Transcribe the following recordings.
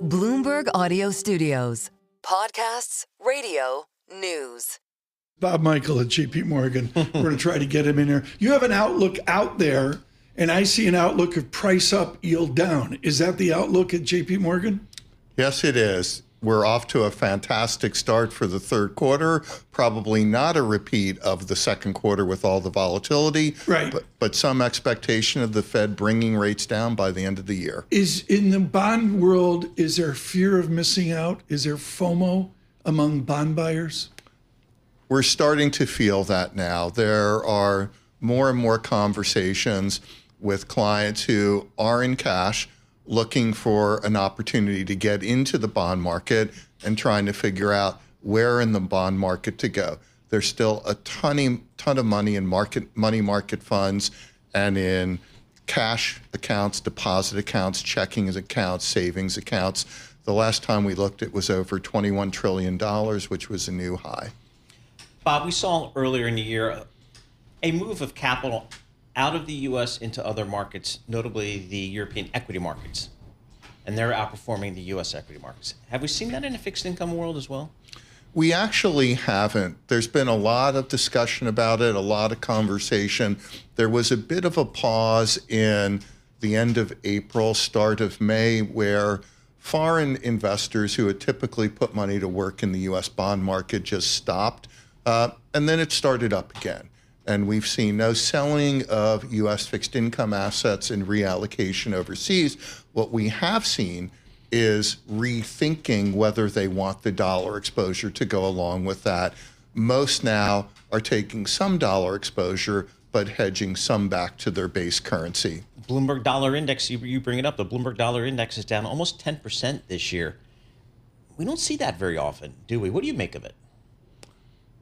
Bloomberg Audio Studios. Podcasts, radio, news. Bob Michael at JPMorgan. We're going to try to get him in here. You have an outlook out there, and I see an outlook of price up, yield down. Is that the outlook at JPMorgan? Yes, it is. We're off to a fantastic start for the third quarter. Probably not a repeat of the second quarter with all the volatility, right? But some expectation of the Fed bringing rates down by the end of the year. Is in the bond world, is there fear of missing out? Is there FOMO among bond buyers? We're starting to feel that now. There are more and more conversations with clients who are in cash, looking for an opportunity to get into the bond market and trying to figure out where in the bond market to go. There's still a ton of money in money market funds and in cash accounts, deposit accounts, checking accounts, savings accounts. The last time we looked, it was over $21 trillion, which was a new high. Bob, we saw earlier in the year a move of capital out of the U.S. into other markets, notably the European equity markets, and they're outperforming the U.S. equity markets. Have we seen that in the fixed income world as well? We actually haven't. There's been a lot of discussion about it, a lot of conversation. There was a bit of a pause in the end of April, start of May, where foreign investors who had typically put money to work in the U.S. bond market just stopped, and then it started up again. And we've seen no selling of U.S. fixed income assets and reallocation overseas. What we have seen is rethinking whether they want the dollar exposure to go along with that. Most now are taking some dollar exposure, but hedging some back to their base currency. Bloomberg Dollar Index, you bring it up, the Bloomberg Dollar Index is down almost 10% this year. We don't see that very often, do we? What do you make of it?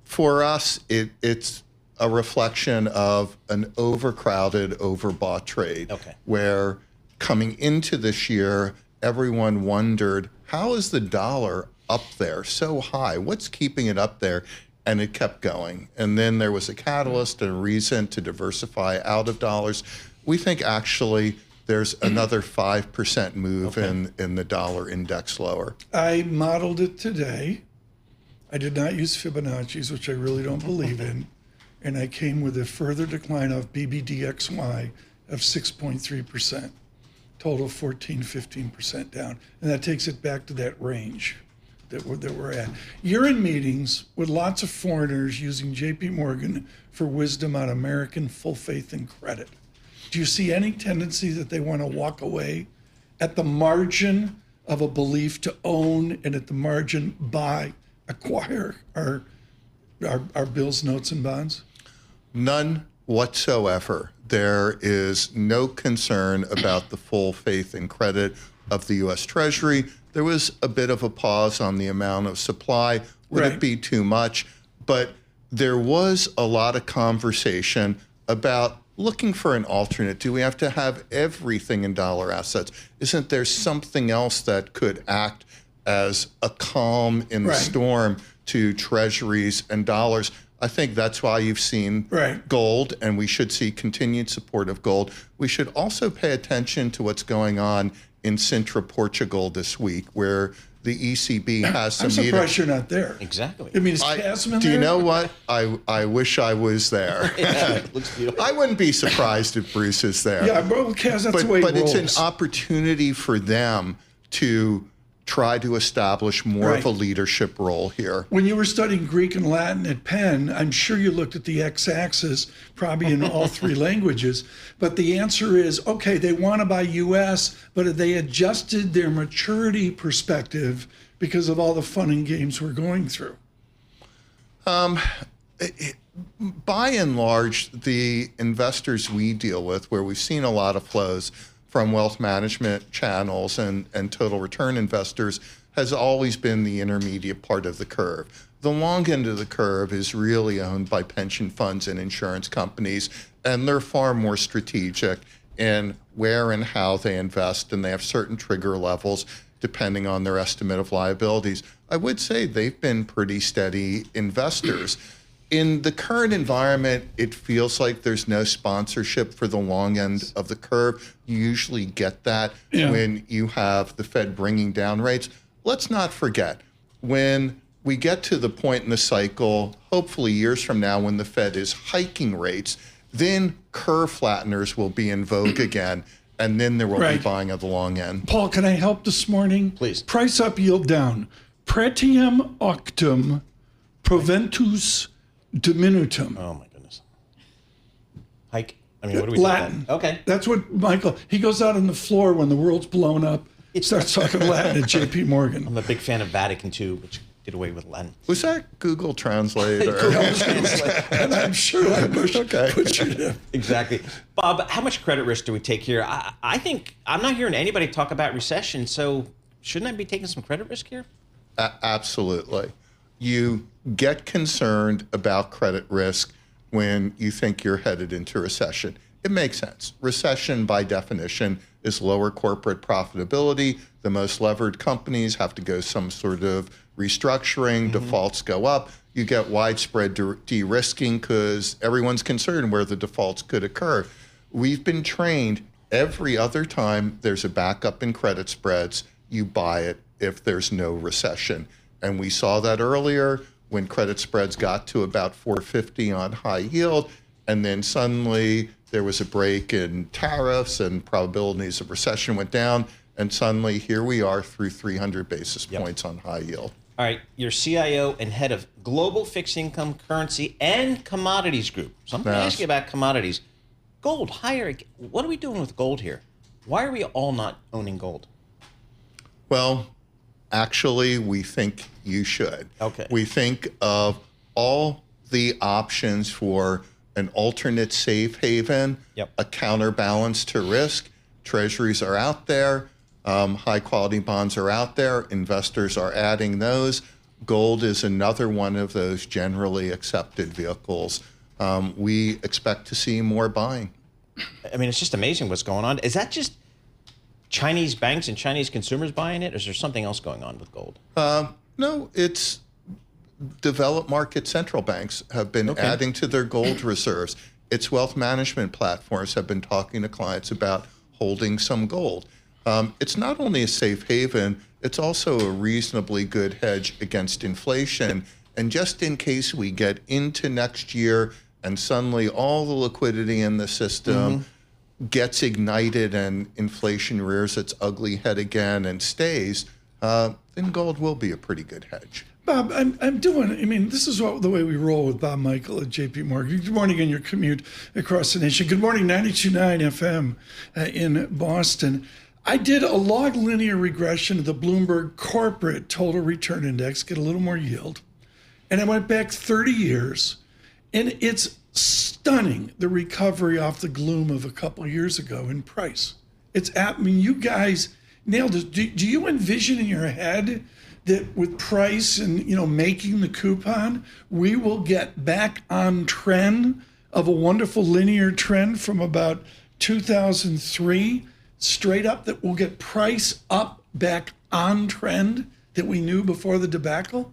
For us, it's a reflection of an overcrowded, overbought trade, where coming into this year, everyone wondered, how is the dollar up there so high? What's keeping it up there? And it kept going. And then there was a catalyst and a reason to diversify out of dollars. We think actually there's another 5% move in the dollar index lower. I modeled it today. I did not use Fibonacci's, which I really don't believe in. And I came with a further decline of BBDXY of 6.3%, total 15% down. And that takes it back to that range that we're at. You're in meetings with lots of foreigners using JPMorgan for wisdom on American full faith and credit. Do you see any tendency that they want to walk away at the margin of a belief to own and at the margin buy, acquire our bills, notes, and bonds? None whatsoever. There is no concern about the full faith and credit of the U.S. Treasury. There was a bit of a pause on the amount of supply. Would it be too much? But there was a lot of conversation about looking for an alternate. Do we have to have everything in dollar assets? Isn't there something else that could act as a calm in the storm to treasuries and dollars? I think that's why you've seen gold, and we should see continued support of gold. We should also pay attention to what's going on in Sintra, Portugal this week, where the ECB has some meetings. I'm surprised you're not there. Exactly. I mean, is Casman there? Do you know what? I wish I was there. It looks beautiful. I wouldn't be surprised if Bruce is there. Yeah, but Cas, that's the way it rolls. But it's an opportunity for them to try to establish more of a leadership role here. When you were studying Greek and Latin at Penn, I'm sure you looked at the x-axis, probably in all three languages, but the answer is, okay, they want to buy U.S., but they adjusted their maturity perspective because of all the fun and games we're going through? By and large, the investors we deal with, where we've seen a lot of flows from wealth management channels and total return investors, has always been the intermediate part of the curve. The long end of the curve is really owned by pension funds and insurance companies, and they're far more strategic in where and how they invest, and they have certain trigger levels depending on their estimate of liabilities. I would say they've been pretty steady investors. In the current environment, it feels like there's no sponsorship for the long end of the curve. You usually get that when you have the Fed bringing down rates. Let's not forget, when we get to the point in the cycle, hopefully years from now, when the Fed is hiking rates, then curve flatteners will be in vogue again, and then there will be buying of the long end. Paul, can I help this morning? Please. Price up, yield down. Pretium octum proventus diminutum. Oh my goodness. Hike. I mean, what do we Latin. do? Okay. That's what Michael, he goes out on the floor when the world's blown up, starts talking Latin at JPMorgan. I'm a big fan of Vatican II, which did away with Latin. Was that Google Translate? And I'm sure I butchered it. Exactly. Bob, how much credit risk do we take here? I think I'm not hearing anybody talk about recession, so shouldn't I be taking some credit risk here? Absolutely. You get concerned about credit risk when you think you're headed into recession. It makes sense. Recession, by definition, is lower corporate profitability. The most levered companies have to go some sort of restructuring, defaults go up. You get widespread de-risking because everyone's concerned where the defaults could occur. We've been trained every other time there's a backup in credit spreads, you buy it if there's no recession. And we saw that earlier when credit spreads got to about 450 on high yield, and then suddenly there was a break in tariffs and probabilities of recession went down, and suddenly here we are through 300 basis points on high yield. All right, you're CIO and head of Global Fixed Income, Currency, and Commodities Group. So I'm going to ask you about commodities. Gold, higher. What are we doing with gold here? Why are we all not owning gold? Well, actually, we think you should. Okay. We think of all the options for an alternate safe haven, a counterbalance to risk. Treasuries are out there. High quality bonds are out there. Investors are adding those. Gold is another one of those generally accepted vehicles. We expect to see more buying. I mean, it's just amazing what's going on. Is that just Chinese banks and Chinese consumers buying it, or is there something else going on with gold? No, it's developed market central banks have been adding to their gold reserves. Its wealth management platforms have been talking to clients about holding some gold. It's not only a safe haven, it's also a reasonably good hedge against inflation. And just in case we get into next year and suddenly all the liquidity in the system gets ignited and inflation rears its ugly head again and stays, then gold will be a pretty good hedge. Bob, this is the way we roll with Bob Michael at JPMorgan. Good morning on your commute across the nation. Good morning, 92.9 FM in Boston. I did a log linear regression of the Bloomberg Corporate Total Return Index, get a little more yield. And I went back 30 years, and it's stunning, the recovery off the gloom of a couple years ago in price. You guys nailed it. Do you envision in your head that with price and making the coupon, we will get back on trend of a wonderful linear trend from about 2003 straight up, that we'll get price up back on trend that we knew before the debacle?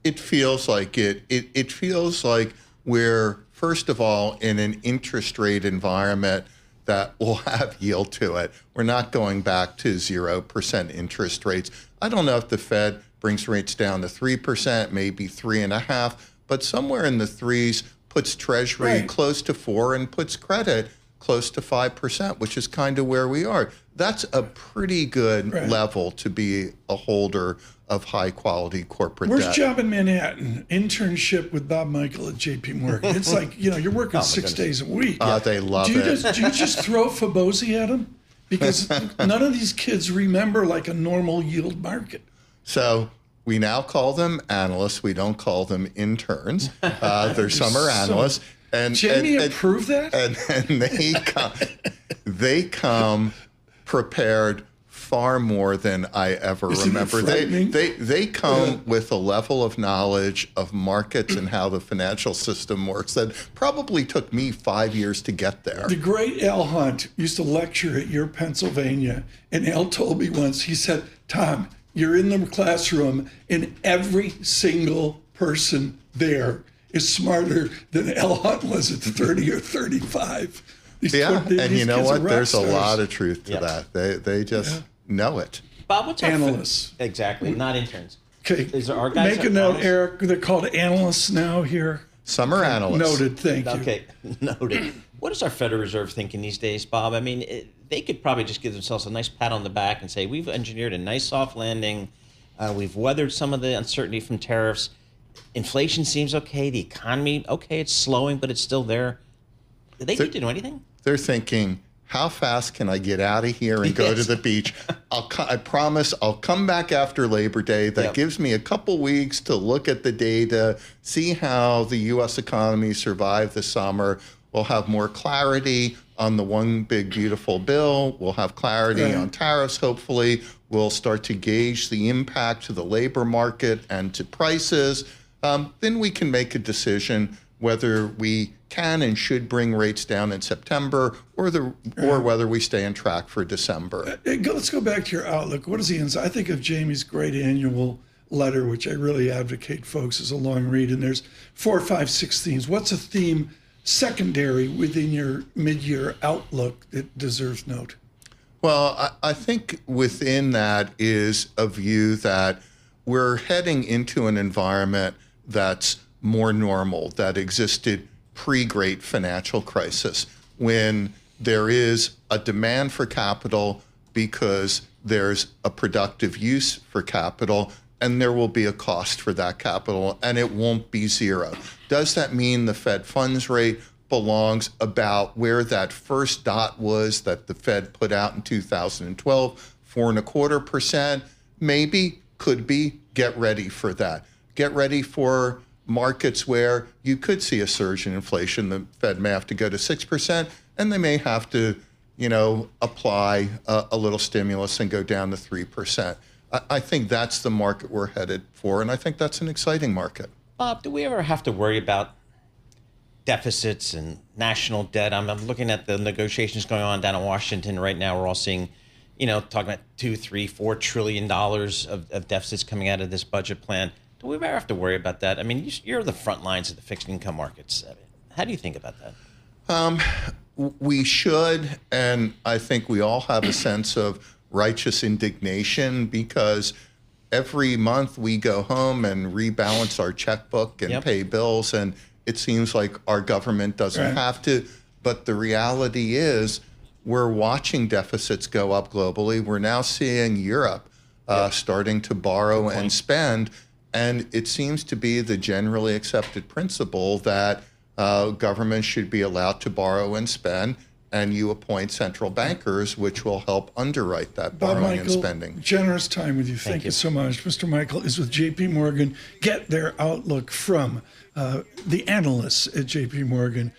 It feels like it. It feels like we're, first of all, in an interest rate environment that will have yield to it. We're not going back to 0% interest rates. I don't know if the Fed brings rates down to 3%, maybe 3.5%, but somewhere in the threes puts Treasury close to 4% and puts credit close to 5%, which is kind of where we are. That's a pretty good level to be a holder of high quality corporate debt. Where's job in Manhattan? Internship with Bob Michael at JPMorgan. It's like, you're working 6 days a week. They love it. Do you just throw Fabosi at them? Because none of these kids remember like a normal yield market. So we now call them analysts. We don't call them interns. They're summer analysts. And Jamie approved that? And they come prepared far more than I ever remember. They come with a level of knowledge of markets and how the financial system works that probably took me 5 years to get there. The great Al Hunt used to lecture at your Pennsylvania, and Al told me once, he said, Tom, you're in the classroom, and every single person there is smarter than L. Hunt was at 30 or 35. And you know what? There's a stars. lot of truth to that. They just know it. Bob, what's our Analysts. Exactly, not interns. Okay, Is there our guys make a note, Eric. They're called analysts now here. Summer analysts. Noted, thank you. Okay, noted. What is our Federal Reserve thinking these days, Bob? I mean, they could probably just give themselves a nice pat on the back and say, we've engineered a nice soft landing. We've weathered some of the uncertainty from tariffs. Inflation seems okay. The economy, okay, it's slowing, but it's still there. Do they need to do anything? They're thinking, how fast can I get out of here and go to the beach? I promise I'll come back after Labor Day. That gives me a couple weeks to look at the data, see how the U.S. economy survived the summer. We'll have more clarity on the one big beautiful bill. We'll have clarity on tariffs, hopefully. We'll start to gauge the impact to the labor market and to prices. Then we can make a decision whether we can and should bring rates down in September or whether we stay on track for December. Let's go back to your outlook. What is the insight? I think of Jamie's great annual letter, which I really advocate, folks, as a long read. And there's 4, 5, 6 themes. What's a theme secondary within your mid-year outlook that deserves note? Well, I think within that is a view that we're heading into an environment that's more normal, that existed pre-great financial crisis, when there is a demand for capital because there's a productive use for capital, and there will be a cost for that capital, and it won't be zero. Does that mean the Fed funds rate belongs about where that first dot was that the Fed put out in 2012, 4.25%? Maybe, could be. Get ready for that. Get ready for markets where you could see a surge in inflation. The Fed may have to go to 6%, and they may have to, apply a little stimulus and go down to 3%. I think that's the market we're headed for, and I think that's an exciting market. Bob, do we ever have to worry about deficits and national debt? I'm looking at the negotiations going on down in Washington right now. We're all seeing, talking about $2, $3, $4 trillion of deficits coming out of this budget plan. Do we ever have to worry about that? I mean, you're the front lines of the fixed income markets. How do you think about that? We should, and I think we all have a sense of righteous indignation because every month we go home and rebalance our checkbook and pay bills, and it seems like our government doesn't have to. But the reality is we're watching deficits go up globally. We're now seeing Europe starting to borrow and spend. And it seems to be the generally accepted principle that government should be allowed to borrow and spend, and you appoint central bankers, which will help underwrite that borrowing and spending. Generous time with you. Thank you so much. Mr. Michael is with JPMorgan. Get their outlook from the analysts at JPMorgan.